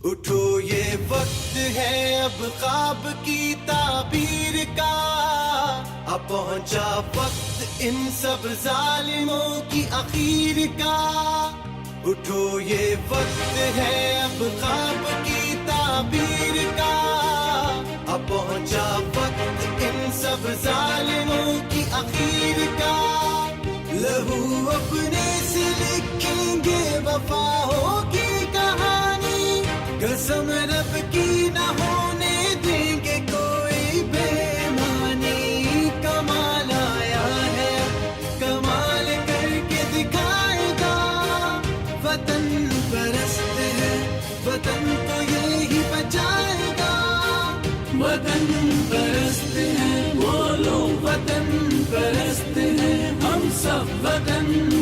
اٹھو یہ وقت ہے اب خواب کی تعبیر کا، اب پہنچا وقت ان سب ظالموں کی اخیر کا. اٹھو یہ وقت ہے اب خواب کی تعبیر کا، اب پہنچا وقت ان سب ظالموں کی اخیر کا. لہو اپنے سے لکھیں گے وفاؤں کی کہانی، قسم رب کی نہ ہونے دیں گے کوئی بےمانی. کمال آیا ہے کمال کر کے دکھائے گا، وطن پرست ہے وطن کو یہی بچائے گا. وطن پرست ہے بولو، وطن پرست ہے ہم سب وطن